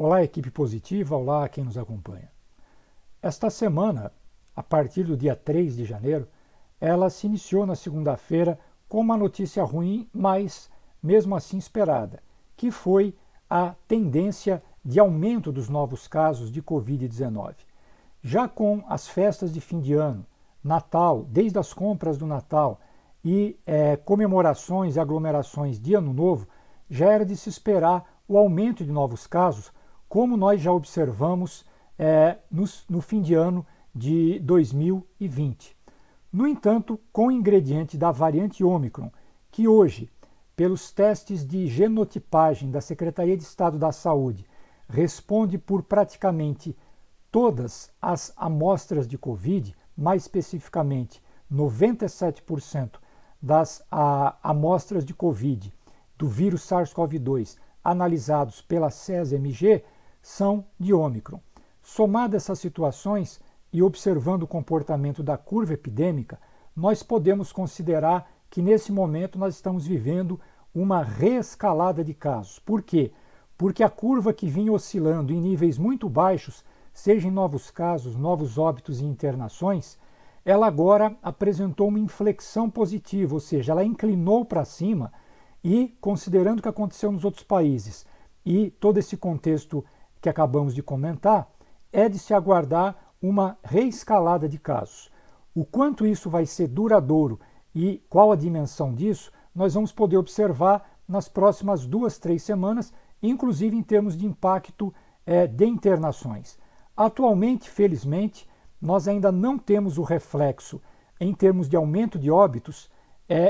Olá, equipe positiva, olá quem nos acompanha. Esta semana, a partir do dia 3 de janeiro, ela se iniciou na segunda-feira com uma notícia ruim, mas mesmo assim esperada, que foi a tendência de aumento dos novos casos de Covid-19. Já com as festas de fim de ano, Natal, desde as compras do Natal e comemorações e aglomerações de Ano Novo, já era de se esperar o aumento de novos casos, como nós já observamos no fim de ano de 2020. No entanto, com o ingrediente da variante Ômicron, que hoje, pelos testes de genotipagem da Secretaria de Estado da Saúde, responde por praticamente todas as amostras de Covid, mais especificamente 97% das amostras de Covid do vírus SARS-CoV-2 analisados pela CES-MG são de Ômicron. Somadas essas situações e observando o comportamento da curva epidêmica, nós podemos considerar que nesse momento nós estamos vivendo uma reescalada de casos. Por quê? Porque a curva que vinha oscilando em níveis muito baixos, seja em novos casos, novos óbitos e internações, ela agora apresentou uma inflexão positiva, ou seja, ela inclinou para cima e, considerando o que aconteceu nos outros países e todo esse contexto que acabamos de comentar, é de se aguardar uma reescalada de casos. O quanto isso vai ser duradouro e qual a dimensão disso, nós vamos poder observar nas próximas 2, 3 semanas, inclusive em termos de impacto de internações. Atualmente, felizmente, nós ainda não temos o reflexo em termos de aumento de óbitos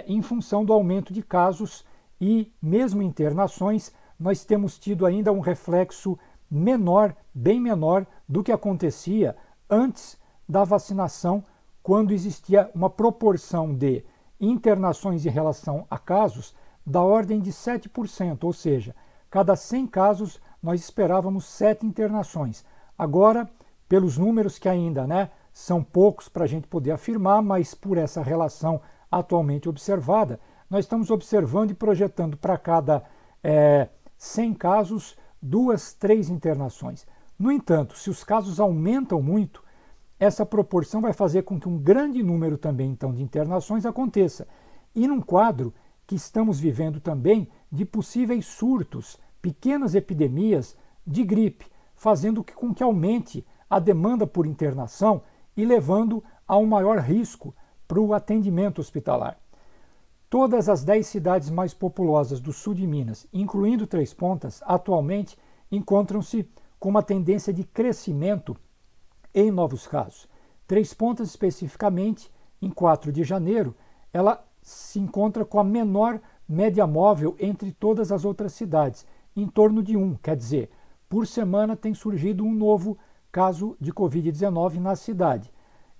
em função do aumento de casos e mesmo internações, nós temos tido ainda um reflexo menor, bem menor do que acontecia antes da vacinação, quando existia uma proporção de internações em relação a casos da ordem de 7%, ou seja, cada 100 casos nós esperávamos 7 internações. Agora, pelos números que ainda são poucos para a gente poder afirmar, mas por essa relação atualmente observada, nós estamos observando e projetando para cada 100 casos 2, 3 internações. No entanto, se os casos aumentam muito, essa proporção vai fazer com que um grande número também então de internações aconteça. E num quadro que estamos vivendo também de possíveis surtos, pequenas epidemias de gripe, fazendo com que aumente a demanda por internação e levando a um maior risco para o atendimento hospitalar. Todas as 10 cidades mais populosas do sul de Minas, incluindo Três Pontas, atualmente encontram-se com uma tendência de crescimento em novos casos. Três Pontas, especificamente, em 4 de janeiro, ela se encontra com a menor média móvel entre todas as outras cidades, em torno de 1, quer dizer, por semana tem surgido um novo caso de Covid-19 na cidade.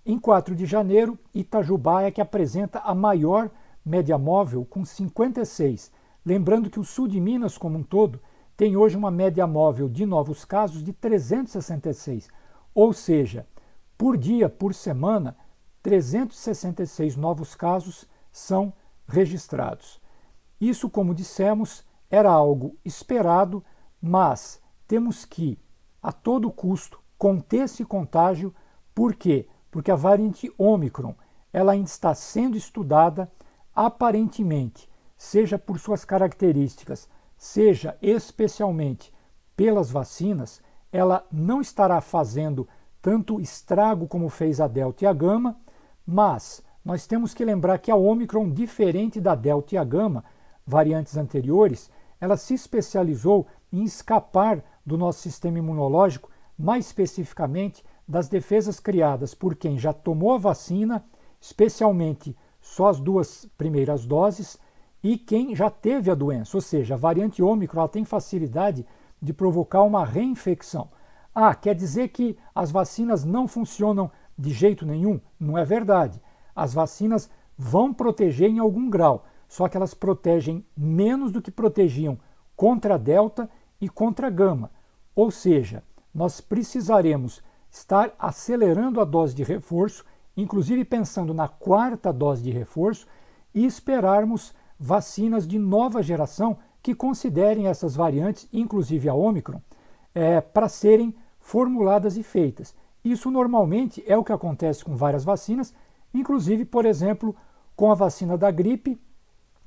Em 4 de janeiro, Itajubá é que apresenta a maior média móvel, com 56. Lembrando que o sul de Minas, como um todo, tem hoje uma média móvel de novos casos de 366. Ou seja, por dia, por semana, 366 novos casos são registrados. Isso, como dissemos, era algo esperado, mas temos que, a todo custo, conter esse contágio. Por quê? Porque a variante Ômicron ela ainda está sendo estudada, aparentemente, seja por suas características, seja especialmente pelas vacinas, ela não estará fazendo tanto estrago como fez a Delta e a Gama, mas nós temos que lembrar que a Ômicron, diferente da Delta e a Gama, variantes anteriores, ela se especializou em escapar do nosso sistema imunológico, mais especificamente das defesas criadas por quem já tomou a vacina, especialmente só as 2 primeiras doses, e quem já teve a doença, ou seja, a variante Ômicron ela tem facilidade de provocar uma reinfecção. Quer dizer que as vacinas não funcionam de jeito nenhum? Não é verdade. As vacinas vão proteger em algum grau, só que elas protegem menos do que protegiam contra a Delta e contra a Gama. Ou seja, nós precisaremos estar acelerando a dose de reforço, inclusive pensando na 4ª dose de reforço, e esperarmos vacinas de nova geração que considerem essas variantes, inclusive a Ômicron, para serem formuladas e feitas. Isso normalmente é o que acontece com várias vacinas, inclusive, por exemplo, com a vacina da gripe,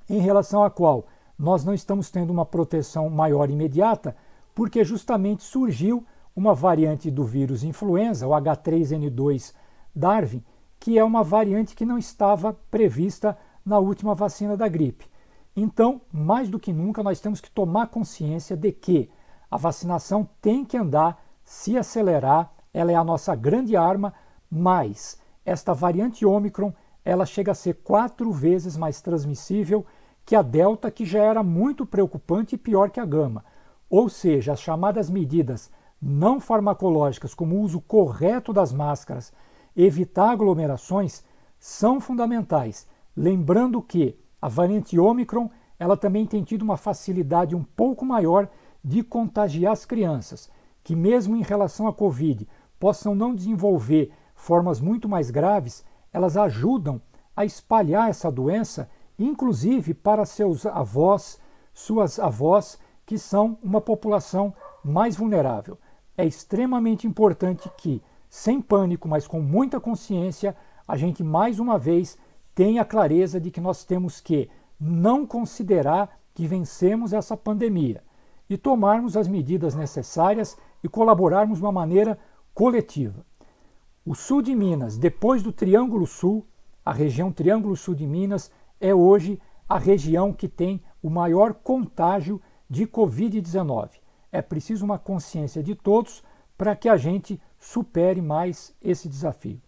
em relação à qual nós não estamos tendo uma proteção maior imediata, porque justamente surgiu uma variante do vírus influenza, o H3N2 Darwin, que é uma variante que não estava prevista na última vacina da gripe. Então, mais do que nunca, nós temos que tomar consciência de que a vacinação tem que andar, se acelerar, ela é a nossa grande arma, mas esta variante Ômicron, ela chega a ser 4 vezes mais transmissível que a Delta, que já era muito preocupante e pior que a Gama. Ou seja, as chamadas medidas não farmacológicas, como o uso correto das máscaras, evitar aglomerações, são fundamentais. Lembrando que a variante Ômicron, ela também tem tido uma facilidade um pouco maior de contagiar as crianças, que mesmo em relação à Covid possam não desenvolver formas muito mais graves, elas ajudam a espalhar essa doença, inclusive para seus avós, suas avós, que são uma população mais vulnerável. É extremamente importante que, sem pânico, mas com muita consciência, a gente mais uma vez tenha clareza de que nós temos que não considerar que vencemos essa pandemia e tomarmos as medidas necessárias e colaborarmos de uma maneira coletiva. O sul de Minas, depois do Triângulo Sul, a região Triângulo Sul de Minas é hoje a região que tem o maior contágio de Covid-19. É preciso uma consciência de todos para que a gente supere mais esse desafio.